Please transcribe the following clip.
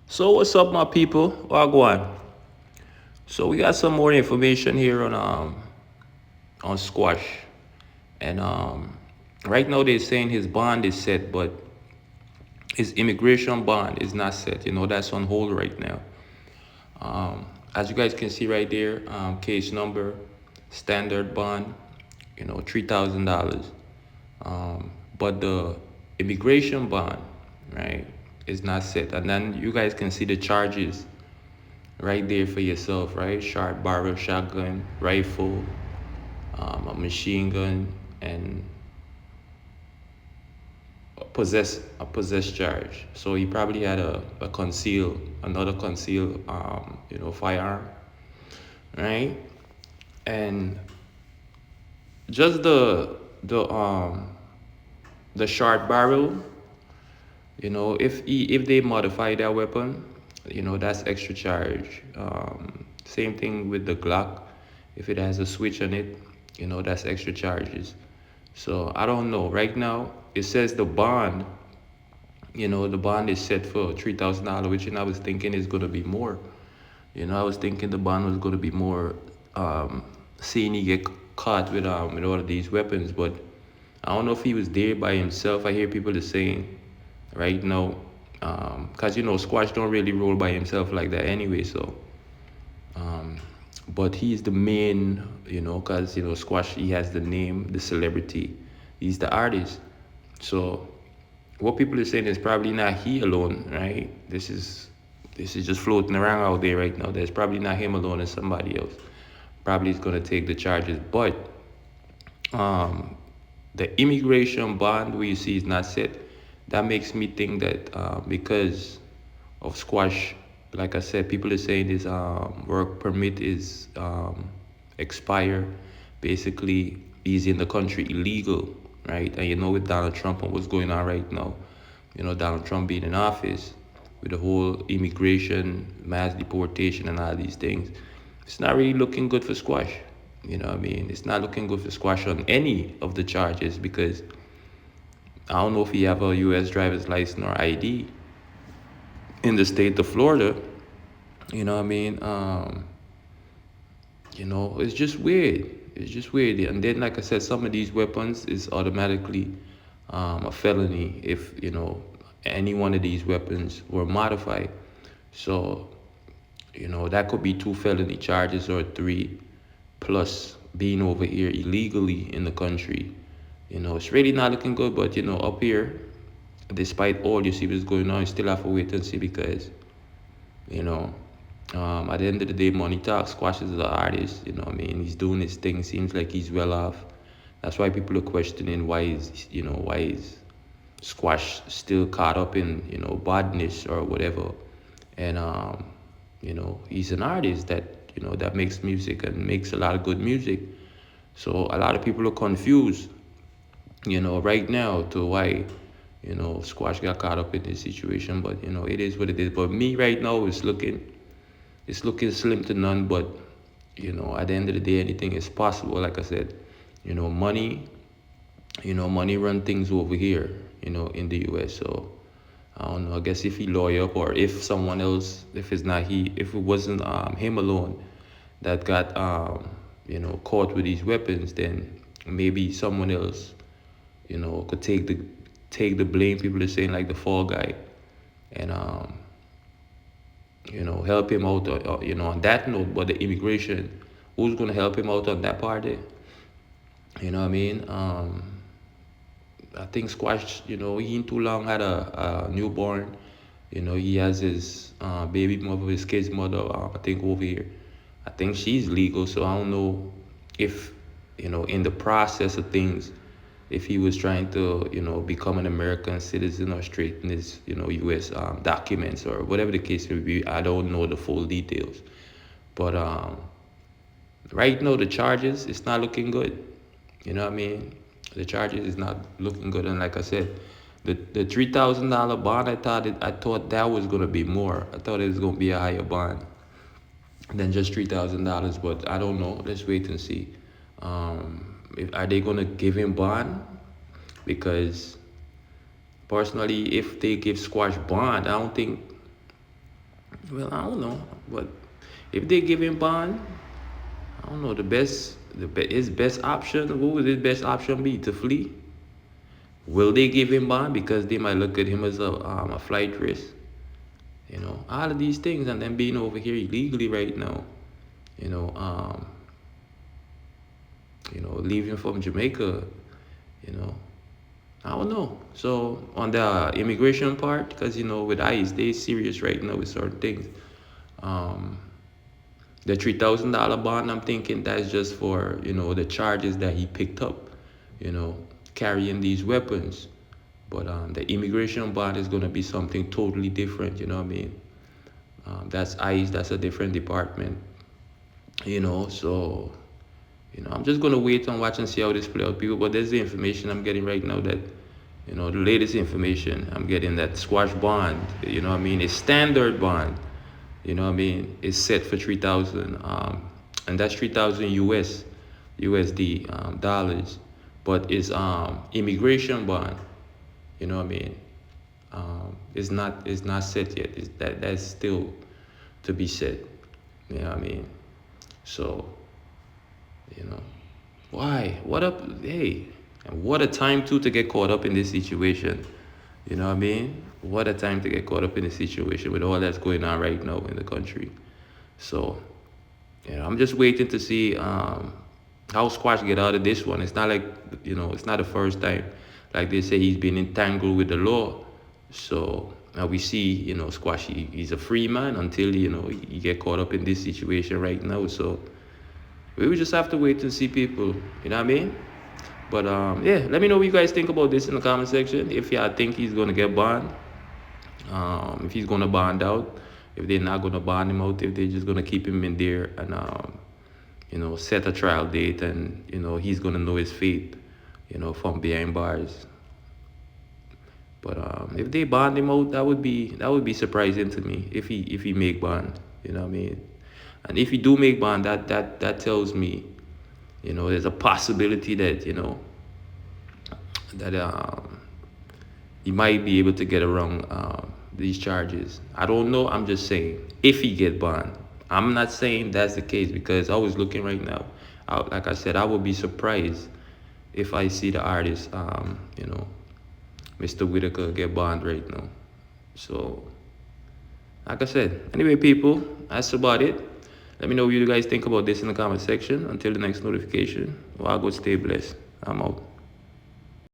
So what's up, my people? Wagwan. So we got some more information here on Squash, and right now they're saying his bond is set, but his immigration bond is not set. That's on hold right now. As you guys can see right there, case number, standard bond, $3,000. But the immigration bond, right, is not set, and then you guys can see the charges right there for yourself, right? Short barrel shotgun, rifle, a machine gun, and a possess charge. So he probably had another concealed, firearm, right? And just the short barrel, if they modify their weapon, that's extra charge. Same thing with the Glock. If it has a switch on it, that's extra charges. So I don't know. Right now, it says the bond is set for $3,000, which I was thinking is gonna be more. I was thinking the bond was gonna be more, seeing he get caught with all of these weapons, but I don't know if he was there by himself. I hear people are saying right now, because Squash don't really roll by himself like that anyway. So, but he's the main, because Squash, he has the name, the celebrity, he's the artist. So what people are saying is probably not he alone, right? This is just floating around out there right now. There's probably not him alone and somebody else. Probably is gonna take the charges, but um, the immigration bond where you see is not set. That makes me think that because of Squash, like I said, people are saying his work permit is expire. Basically, he's in the country illegal, right? And with Donald Trump and what's going on right now, Donald Trump being in office with the whole immigration, mass deportation, and all these things, it's not really looking good for Squash. You know what I mean? It's not looking good for Squash on any of the charges because I don't know if he have a U.S. driver's license or ID in the state of Florida. You know what I mean? It's just weird. It's just weird. And then, like I said, some of these weapons is automatically a felony if, any one of these weapons were modified. So, that could be two felony charges or three, plus being over here illegally in the country. It's really not looking good, but, up here, despite all you see what's going on, you still have to wait and see because, you know, at the end of the day, money talks. Squash is the artist, you know what I mean? He's doing his thing, seems like he's well off. That's why people are questioning why is Squash still caught up in, badness or whatever. And, he's an artist that makes music and makes a lot of good music. So a lot of people are confused, right now to why, Squash got caught up in this situation. But, it is what it is. But me right now it's looking slim to none. But, at the end of the day, anything is possible. Like I said, money, money run things over here, in the US. So I don't know. I guess if he lawyer up or if someone else, if it's not he, if it wasn't him alone that got caught with these weapons, then maybe someone else, could take the blame. People are saying like the fall guy, and help him out. On that note, but the immigration, who's gonna help him out on that part? You know what I mean? I think Squash, he ain't too long had a newborn. He has his baby mother, his kid's mother, I think over here. I think she's legal, so I don't know if, in the process of things, if he was trying to, become an American citizen or straighten his, U.S. Documents or whatever the case may be. I don't know the full details. But right now, the charges, it's not looking good. You know what I mean? The charges is not looking good, and like I said, the $3,000 bond, I thought that was gonna be more. I thought it was gonna be a higher bond than just $3,000, but I don't know. Let's wait and see. Are they gonna give him bond? Because personally, if they give Squash bond, I don't think Well, I don't know, but if they give him bond, I don't know his best option. What would his best option be? To flee? Will they give him bond because they might look at him as a flight risk? All of these things, and then being over here illegally right now. You know, um, leaving from Jamaica. You know, I don't know. So on the immigration part, because with ICE, they serious right now with certain things. Um, the $3,000 bond, I'm thinking that's just for the charges that he picked up, you know, carrying these weapons. But the immigration bond is gonna be something totally different. You know what I mean? That's ICE. That's a different department. So I'm just gonna wait and watch and see how this play out, people. But there's the information I'm getting right now that the latest information I'm getting that squash bond, what I mean, is standard bond, what I mean, is set for 3,000, and that's 3,000 USD dollars, but it's immigration bond, what I mean, it's not set yet. That's still to be set, what I mean. So you know why? What up? Hey, and what a time to get caught up in this situation. You know what I mean? What a time to get caught up in this situation with all that's going on right now in the country. So, I'm just waiting to see how Squash get out of this one. It's not like, it's not the first time. Like they say, he's been entangled with the law. So now we see, Squash, he's a free man until, he get caught up in this situation right now. So we will just have to wait and see, people. You know what I mean? But yeah, let me know what you guys think about this in the comment section. If y'all think he's gonna get bond, if he's gonna bond out, if they're not gonna bond him out, if they're just gonna keep him in there and set a trial date, and he's gonna know his fate, from behind bars. But if they bond him out, that would be surprising to me if he make bond. You know what I mean? And if he do make bond, that tells me, there's a possibility that that he might be able to get around these charges. I don't know. I'm just saying if he get bond. I'm not saying that's the case, because I was looking right now. Like I said, I would be surprised if I see the artist, Mr. Whitaker, get bond right now. So, like I said, anyway, people, that's about it. Let me know what you guys think about this in the comment section. Until the next notification, well, I'll go stay blessed. I'm out.